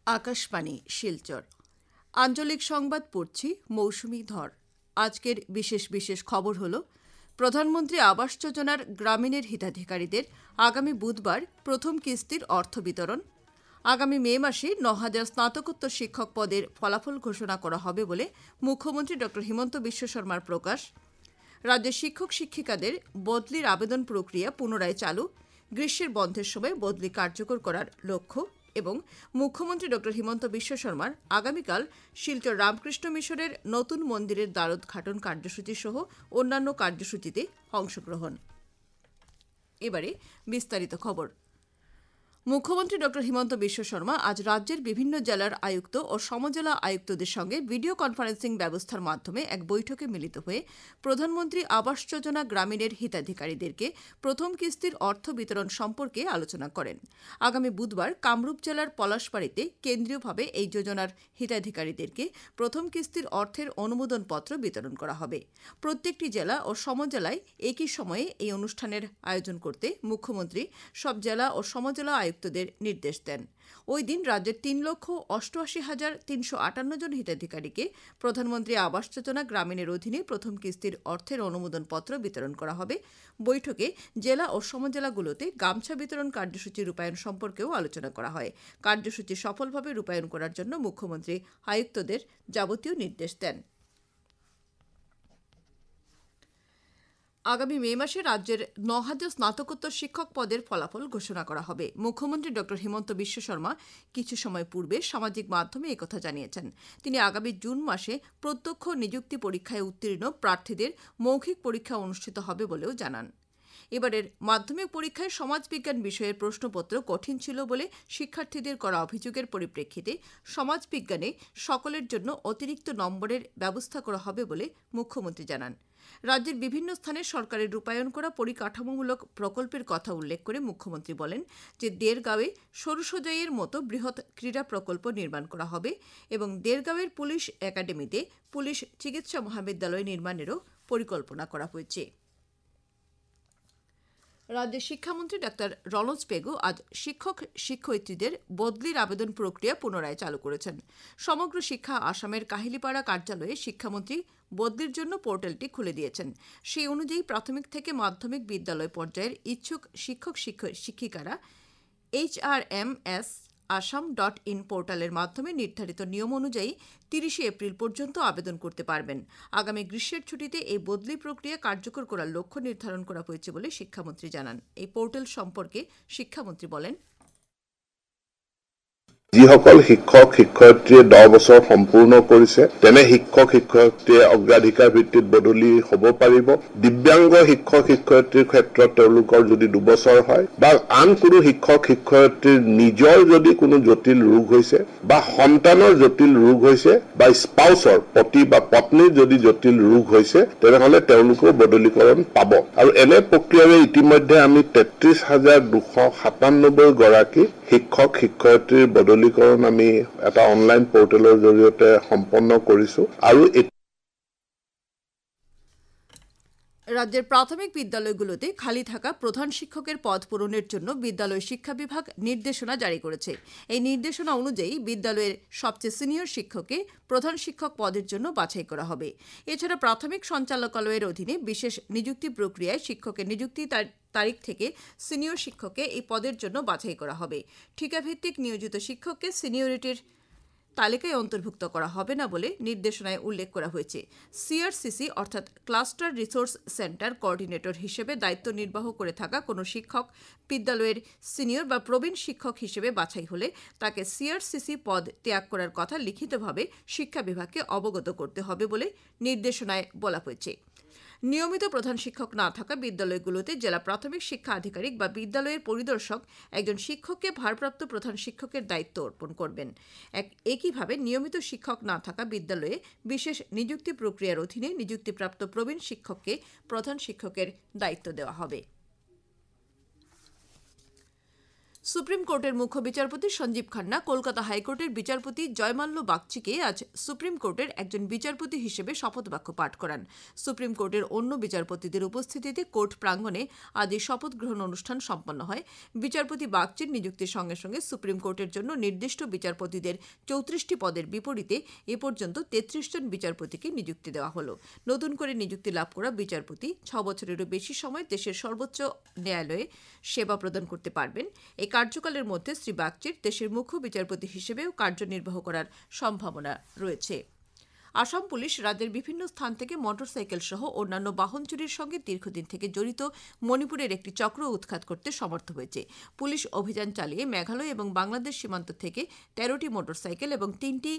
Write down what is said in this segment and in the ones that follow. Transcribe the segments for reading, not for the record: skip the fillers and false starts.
আকাশবাণী শিলচর আঞ্চলিক সংবাদ পড়ছি মৌসুমী ধর। আজকের বিশেষ বিশেষ খবর হল প্রধানমন্ত্রী আবাস যোজনার গ্রামীণের হিতাধিকারীদের আগামী বুধবার প্রথম কিস্তির অর্থ বিতরণ। আগামী মে মাসে ৯,০০০ স্নাতকোত্তর শিক্ষক পদের ফলাফল ঘোষণা করা হবে বলে মুখ্যমন্ত্রী ড হিমন্ত বিশ্ব শর্মার প্রকাশ। রাজ্যের শিক্ষক শিক্ষিকাদের বদলির আবেদন প্রক্রিয়া পুনরায় চালু। গ্রীষ্মের বন্ধের সময় বদলি কার্যকর করার লক্ষ্য এবং মুখ্যমন্ত্রী ড হিমন্ত বিশ্ব শর্মার আগামীকাল শিলচর রামকৃষ্ণ মিশনের নতুন মন্দিরের দ্বারোদ্ঘাটন কার্যসূচি সহ অন্যান্য কার্যসূচিতে অংশগ্রহণ। এবারে বিস্তারিত খবর। মুখ্যমন্ত্রী ড হিমন্ত বিশ্ব শর্মা আজ রাজ্যের বিভিন্ন জেলার আয়ুক্ত ও সমজেলা আয়ুক্তদের সঙ্গে ভিডিও কনফারেন্সিং ব্যবস্থার মাধ্যমে এক বৈঠকে মিলিত হয়ে প্রধানমন্ত্রী আবাস যোজনা গ্রামীণের হিতাধিকারীদেরকে প্রথম কিস্তির অর্থ বিতরণ সম্পর্কে আলোচনা করেন। আগামী বুধবার কামরূপ জেলার পলাশবাড়ীতে কেন্দ্রীয়ভাবে এই যোজনার হিতাধিকারীদেরকে প্রথম কিস্তির অর্থের অনুমোদনপত্র বিতরণ করা হবে। প্রত্যেকটি জেলা ও সমজেলায় একই সময়ে এই অনুষ্ঠানের আয়োজন করতে মুখ্যমন্ত্রী সব জেলা ও সমজেলা আয়ুক্তদের নির্দেশ দেন। ওই দিন রাজ্যের ৩,৮৮,৩৫৮ জন হিতাধিকারীকে প্রধানমন্ত্রী আবাস যোজনা গ্রামীণের অধীনে প্রথম কিস্তির অর্থের অনুমোদনপত্র বিতরণ করা হবে। বৈঠকে জেলা ও সমজেলাগুলোতে গামছা বিতরণ কার্যসূচি রূপায়ণ সম্পর্কেও আলোচনা করা হয়। কার্যসূচি সফলভাবে রূপায়ণ করার জন্য মুখ্যমন্ত্রী আয়ুক্তদের যাবতীয় নির্দেশ দেন। আগামী মে মাসে রাজ্যের ৯,০০০ স্নাতকোত্তর শিক্ষক পদের ফলাফল ঘোষণা করা হবে। মুখ্যমন্ত্রী ড হিমন্ত বিশ্ব শর্মা কিছু সময় পূর্বে সামাজিক মাধ্যমে একথা জানিয়েছেন। তিনি আগামী জুন মাসে প্রত্যক্ষ নিযুক্তি পরীক্ষায় উত্তীর্ণ প্রার্থীদের মৌখিক পরীক্ষা অনুষ্ঠিত হবে বলেও জানান। এবারের মাধ্যমিক পরীক্ষায় সমাজবিজ্ঞান বিষয়ের প্রশ্নপত্র কঠিন ছিল বলে শিক্ষার্থীদের করা অভিযোগের পরিপ্রেক্ষিতে সমাজবিজ্ঞানে সকলের জন্য অতিরিক্ত নম্বরের ব্যবস্থা করা হবে বলে মুখ্যমন্ত্রী জানান। রাজ্যের বিভিন্ন স্থানে সরকারের রূপায়ণ করা পরিকাঠামোমূলক প্রকল্পের কথা উল্লেখ করে মুখ্যমন্ত্রী বলেন যে দেড়গাঁওয়ে সরুসজাইয়ের মতো বৃহৎ ক্রীড়া প্রকল্প নির্মাণ করা হবে এবং দেড়গাঁওয়ের পুলিশ একাডেমিতে পুলিশ চিকিৎসা মহাবিদ্যালয় নির্মাণেরও পরিকল্পনা করা হয়েছে। রাজ্যের শিক্ষামন্ত্রী ডাক্তার রনোজ পেগু আজ শিক্ষক শিক্ষয়িত্রীদের বদলির আবেদন প্রক্রিয়া পুনরায় চালু করেছেন। সমগ্র শিক্ষা আসামের কাহিলিপাড়া কার্যালয়ে শিক্ষামন্ত্রী বদলির জন্য পোর্টালটি খুলে দিয়েছেন। সেই অনুযায়ী প্রাথমিক থেকে মাধ্যমিক বিদ্যালয় পর্যায়ের ইচ্ছুক শিক্ষক শিক্ষিকারা HRMS assam.in পোর্টালের মাধ্যমে নির্ধারিত নিয়ম অনুযায়ী ৩০ এপ্রিল পর্যন্ত আবেদন করতে পারবেন। আগামী গ্রীষ্মের ছুটিতে এই বদলি প্রক্রিয়া কার্যকর করার লক্ষ্য নির্ধারণ করা হয়েছে বলে শিক্ষামন্ত্রী জানান। এই পোর্টাল সম্পর্কে শিক্ষামন্ত্রী বলেন, যিসকল শিক্ষক শিক্ষয়িত্ৰীয়ে 10 বছৰ সম্পূৰ্ণ কৰিছে তেনে শিক্ষক শিক্ষয়িত্ৰীয়ে অগ্ৰাধিকাৰ ভিত্তিত বদলি হ'ব পাৰিব। দিব্যাংগ শিক্ষক শিক্ষয়িত্ৰীৰ ক্ষেত্ৰত তেওঁলোকৰ যদি 2 বছৰ হয় বা আন কোনো শিক্ষক শিক্ষয়িত্ৰীৰ নিজৰ যদি কোনো জটিল ৰোগ হৈছে বা সন্তানৰ জটিল ৰোগ হৈছে বা স্পাউচৰ পতি বা পত্নীৰ যদি জটিল ৰোগ হৈছে তেনেহলে তেওঁলোকেও বদলীকৰণ পাব। আৰু এনে প্ৰক্ৰিয়াৰে ইতিমধ্যে আমি 33,297 গৰাকী শিক্ষক শিক্ষয়িত্ৰীৰ বদলীকৰণ আমি এটা অনলাইন পোর্টালের জৰিয়তে সম্পন্ন কৰিছো। আৰু রাজ্যের প্রাথমিক বিদ্যালয়গুলোতে খালি থাকা প্রধান শিক্ষকের পদ পূরণের জন্য বিদ্যালয় শিক্ষা বিভাগ নির্দেশনা জারি করেছে। এই নির্দেশনা অনুযায়ী বিদ্যালয়ের সবচেয়ে সিনিয়র শিক্ষককে প্রধান শিক্ষক পদের জন্য বাছাই করা হবে। এছাড়া প্রাথমিক সঞ্চালকালয়ের অধীনে বিশেষ নিযুক্তি প্রক্রিয়ায় শিক্ষকের নিযুক্তি তারিখ থেকে সিনিয়র শিক্ষককে এই পদের জন্য বাছাই করা হবে। ঠিকাভিত্তিক নিয়োজিত শিক্ষককে সিনিয়রিটির তালিকায় অন্তর্ভুক্ত করা হবে না বলে নির্দেশনায় উল্লেখ করা হয়েছে। CRCC অর্থাৎ ক্লাস্টার রিসোর্স সেন্টার কোঅর্ডিনেটর হিসেবে দায়িত্ব নির্বাহ করে থাকা কোনো শিক্ষক বিদ্যালয়ের সিনিয়র বা প্রবীণ শিক্ষক হিসেবে বাছাই হলে তাকে CRCC পদ ত্যাগ করার কথা লিখিতভাবে শিক্ষা বিভাগকে অবগত করতে হবে বলে নির্দেশনায় বলা হয়েছে। নিয়মিত প্রধান শিক্ষক না থাকা বিদ্যালয়গুলোতে জেলা প্রাথমিক শিক্ষা আধিকারিক বা বিদ্যালয়ের পরিদর্শক একজন শিক্ষককে ভারপ্রাপ্ত প্রধান শিক্ষকের দায়িত্ব অর্পণ করবেন। একইভাবে নিয়মিত শিক্ষক না থাকা বিদ্যালয়ে বিশেষ নিযুক্তি প্রক্রিয়ার অধীনে নিযুক্তিপ্রাপ্ত প্রবীণ শিক্ষককে প্রধান শিক্ষকের দায়িত্ব দেওয়া হবে। সুপ্রিম কোর্টের মুখ্য বিচারপতি সঞ্জীব খান্না কলকাতা হাইকোর্টের বিচারপতি জয়মাল্য বাগচিকে আজ সুপ্রিম কোর্টের একজন বিচারপতি হিসেবে শপথ বাক্য পাঠ করান। সুপ্রিম কোর্টের অন্য বিচারপতিদের উপস্থিতিতে কোর্ট প্রাঙ্গণে আজ এই শপথ গ্রহণ অনুষ্ঠান সম্পন্ন হয়। বিচারপতি বাগচির নিযুক্তির সঙ্গে সঙ্গে সুপ্রিম কোর্টের জন্য নির্দিষ্ট বিচারপতিদের 34টি পদের বিপরীতে এ পর্যন্ত 33 জন বিচারপতিকে নিযুক্তি দেওয়া হল। নতুন করে নিযুক্তি লাভ করা বিচারপতি 6 বছরেরও বেশি সময় দেশের সর্বোচ্চ ন্যায়ালয়ে সেবা প্রদান করতে পারবেন। এই কার্যকালের মধ্যে শ্রী বাগচির দেশের মুখ্য বিচারপতি হিসেবেও কার্যনির্বাহ করার সম্ভাবনা রয়েছে। আসাম পুলিশ রাজ্যের বিভিন্ন স্থান থেকে মোটরসাইকেল সহ অন্যান্য বাহন চুরির সঙ্গে দীর্ঘদিন থেকে জড়িত মণিপুরের একটি চক্র উৎখাত করতে সমর্থ হয়েছে। পুলিশ অভিযান চালিয়ে মেঘালয় এবং বাংলাদেশ সীমান্ত থেকে 13টি মোটরসাইকেল এবং 3টি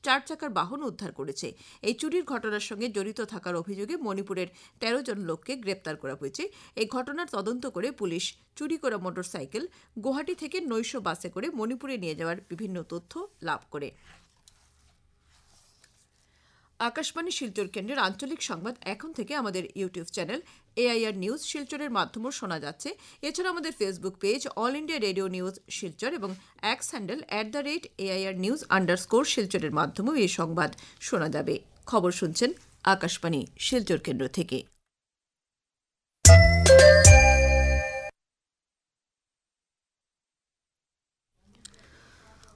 4 চাকার বাহন উদ্ধার করেছে। এই চুরির ঘটনার সঙ্গে জড়িত থাকার অভিযোগে মণিপুরের 13 জন লোককে গ্রেপ্তার করা হয়েছে। এই ঘটনার তদন্ত করে পুলিশ চুরি করা মোটরসাইকেল গুয়াহাটি থেকে নৈশ বাসে করে মণিপুরে নিয়ে যাওয়ার বিভিন্ন তথ্য লাভ করে। আকাশবাণী শিলচর কেন্দ্রের আঞ্চলিক সংবাদ এখন থেকে আমাদের ইউটিউব চ্যানেল এআইআর নিউজ শিলচরের মাধ্যমেও শোনা যাচ্ছে। এছাড়া আমাদের Facebook page all India radio news Silchar এবং এক্স হ্যান্ডেল @AIR news_ শিলচরের মাধ্যমেও এই সংবাদ শোনা যাবে। খবর শুনছেন আকাশবাণী শিলচর কেন্দ্র থেকে।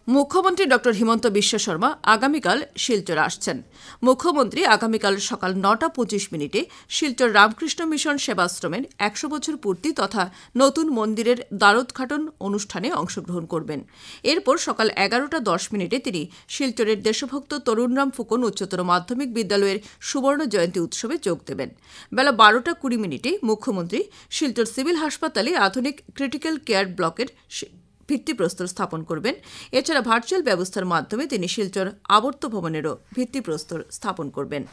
মুখ্যমন্ত্রী ড হিমন্ত বিশ্ব শর্মা আগামীকাল শিলচর আসছেন। মুখ্যমন্ত্রী আগামীকাল সকাল 9:25 শিলচর রামকৃষ্ণ মিশন সেবাশ্রমের 100 বছর পূর্তি তথা নতুন মন্দিরের দ্বারোদ্ঘাটন অনুষ্ঠানে অংশগ্রহণ করবেন। এরপর সকাল 11:10 তিনি শিলচরের দেশভক্ত তরুণরাম ফুকন উচ্চতর মাধ্যমিক বিদ্যালয়ের সুবর্ণ জয়ন্তী উৎসবে যোগ দেবেন। বেলা 12:20 মুখ্যমন্ত্রী শিলচর সিভিল হাসপাতালে আধুনিক ক্রিটিক্যাল কেয়ার ব্লকের ভিত্তিপ্রস্তর স্থাপন করবেন। এছাড়া ভার্চুয়াল ব্যবস্থার মাধ্যমে তিনি শিলচর আবর্ত ভবনেরও ভিত্তিপ্রস্তর স্থাপন করবেন।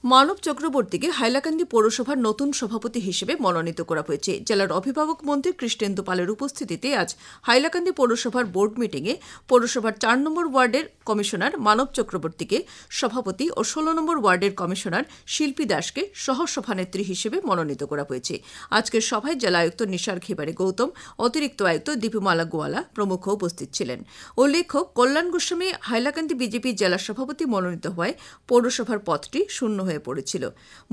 মানব চক্রবর্তীকে হাইলাকান্দি পৌরসভার নতুন সভাপতি হিসেবে মনোনীত করা হয়েছে। জেলার অভিভাবক মন্ত্রী কৃষ্ণেন্দু পালের উপস্থিতিতে আজ হাইলাকান্দি পৌরসভার বোর্ড মিটিংয়ে পৌরসভার 4 নম্বর ওয়ার্ডের কমিশনার মানব চক্রবর্তীকে সভাপতি ও 16 নম্বর ওয়ার্ডের কমিশনার শিল্পী দাসকে সহসভানেত্রী হিসেবে মনোনীত করা হয়েছে। আজকের সভায় জেলা আয়ুক্ত নিশার খিবারে গৌতম, অতিরিক্ত আয়ুক্ত দীপুমালা গোয়ালা প্রমুখ উপস্থিত ছিলেন। উল্লেখ্য, কল্যাণ গোস্বামী হাইলাকান্দি বিজেপি জেলা সভাপতি মনোনীত হওয়ায় পৌরসভার পদটি শূন্য হয়ে পড়েছিল।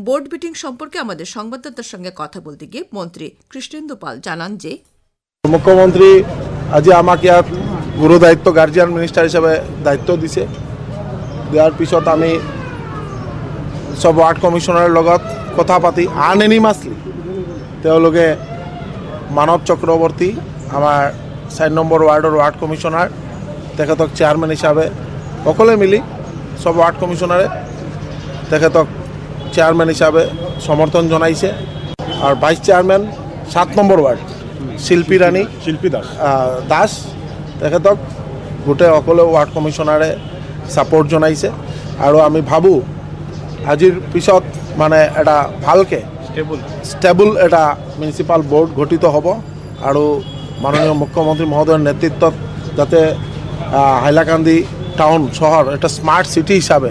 বোর্ড মিটিং সম্পর্কে আমাদের সংবাদদাতার সঙ্গে কথা বলতে গিয়ে মন্ত্রী কৃষ্ণেন্দু পাল জানান যে মুখ্যমন্ত্রী আজি আমাক ইয়াত গুৰু দায়িত্ব গাৰ্জিয়ান মিনিষ্টাৰ হিচাপে দায়িত্ব দিছে। দিয়াৰ পিছত আমি সব ৱাৰ্ড কমিশনাৰৰ লগত কথা পাতি আনএনিমাছলি তেওঁলোকে মানৱ চক্ৰৱৰ্তী আমাৰ 4 নম্বৰ ৱাৰ্ডৰ ৱাৰ্ড কমিশনাৰ তেখেতক চেয়াৰমেন হিচাপে সকলে মিলি সব ৱাৰ্ড কমিশনাৰে তেখেতক চেয়ারম্যান হিসাবে সমর্থন জানাইছে। আর ভাইস চেয়ারম্যান 7 নম্বর ওয়ার্ড শিল্পী দাস তেখেতক গোটেই সকলো ওয়ার্ড কমিশনারে সাপোর্ট জানাইছে। আর আমি ভাবো আজির পিছত মানে এটা ভালকে স্টেবল এটা মিউনিসিপাল বোর্ড গঠিত হব। আর মাননীয় মুখ্যমন্ত্রী মহোদয়ের নেতৃত্বত যাতে হাইলাকান্দি টাউন শহর একটা স্মার্ট সিটি হিসাবে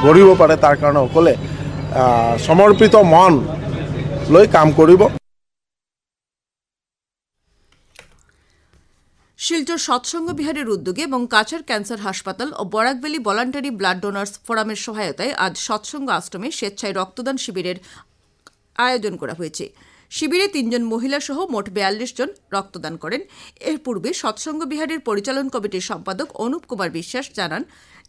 গঢ়িব পাৰে তাৰ কাৰণে সকলে সমৰ্পিত মন লৈ কাম কৰিব। শিলচর সৎসঙ্গ বিহারের উদ্যোগে এবং কাছাড় ক্যান্সার হাসপাতাল ও বরাকভ্যালি ভলান্টারি ব্লাড ডোনার্স ফোরামের সহায়তায় আজ সৎসঙ্গ আশ্রমে স্বেচ্ছায় রক্তদান শিবিরের আয়োজন করা হয়েছে। শিবিরে 3 জন মহিলা সহ মোট 42 জন রক্তদান করেন। এর পূর্বে সৎসঙ্গ বিহারের পরিচালন কমিটির সম্পাদক অনুপ কুমার বিশ্বাস জানান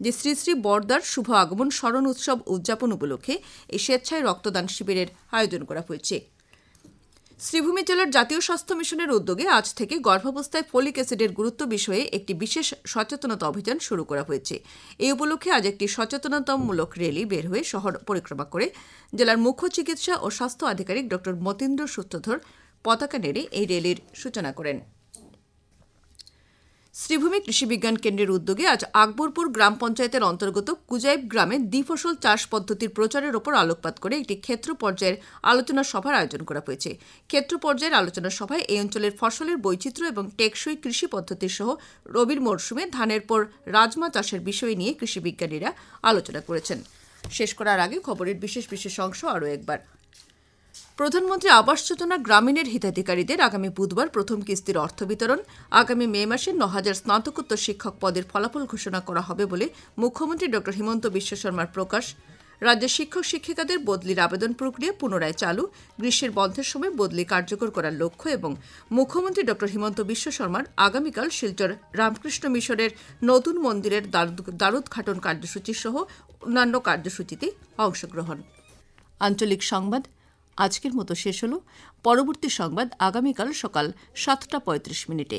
যে শ্রী শ্রী বরদার শুভ আগমন স্মরণ উৎসব উদযাপন উপলক্ষে এই স্বেচ্ছায় রক্তদান শিবিরের আয়োজন করা হয়েছে। শ্রীভূমি জেলার জাতীয় স্বাস্থ্য মিশনের উদ্যোগে আজ থেকে গর্ভাবস্থায় ফলিক অ্যাসিডের গুরুত্ব বিষয়ে একটি বিশেষ সচেতনতা অভিযান শুরু করা হয়েছে। এই উপলক্ষে আজ একটি সচেতনতামূলক র্যালি বের হয়ে শহর পরিক্রমা করে জেলার মুখ্য চিকিৎসা ও স্বাস্থ্য আধিকারিক ড মতীন্দ্র সূত্রধর পতাকা নেড়ে এই র্যালির সূচনা করেন। শ্রীভূমি কৃষি বিজ্ঞান কেন্দ্রের উদ্যোগে আজ আকবরপুর গ্রাম পঞ্চায়েতের অন্তর্গত কুজাইব গ্রামে দ্বিফসল চাষ পদ্ধতির প্রচারের ওপর আলোকপাত করে একটি ক্ষেত্র পর্যায়ের আলোচনা সভার আয়োজন করা হয়েছে। ক্ষেত্র পর্যায়ের আলোচনা সভায় এই অঞ্চলের ফসলের বৈচিত্র্য এবং টেকসই কৃষি পদ্ধতি সহ রবির মরশুমে ধানের পর রাজমা চাষের বিষয় নিয়ে কৃষি বিজ্ঞানীরা আলোচনা করেছেন। শেষ করার আগে খবরের বিশেষ অংশ আরও একবার। প্রধানমন্ত্রী আবাস যোজনা গ্রামীণের হিতাধিকারীদের আগামী বুধবার প্রথম কিস্তির অর্থ বিতরণ। আগামী মে মাসে ৯,০০০ স্নাতকোত্তর শিক্ষক পদের ফলাফল ঘোষণা করা হবে বলে মুখ্যমন্ত্রী ড হিমন্ত বিশ্ব শর্মার প্রকাশ। রাজ্যের শিক্ষক শিক্ষিকাদের বদলির আবেদন প্রক্রিয়া পুনরায় চালু। গ্রীষ্মের বন্ধের সময় বদলি কার্যকর করার লক্ষ্য এবং মুখ্যমন্ত্রী ড হিমন্ত বিশ্ব শর্মার আগামীকাল শিলচর রামকৃষ্ণ মিশনের নতুন মন্দিরের দ্বারোদ্ঘাটন কার্যসূচি সহ অন্যান্য কার্যসূচিতে অংশগ্রহণ। আঞ্চলিক সংবাদ আজকের মতো শেষ হল। পরবর্তী সংবাদ আগামীকাল সকাল ৭:৩৫।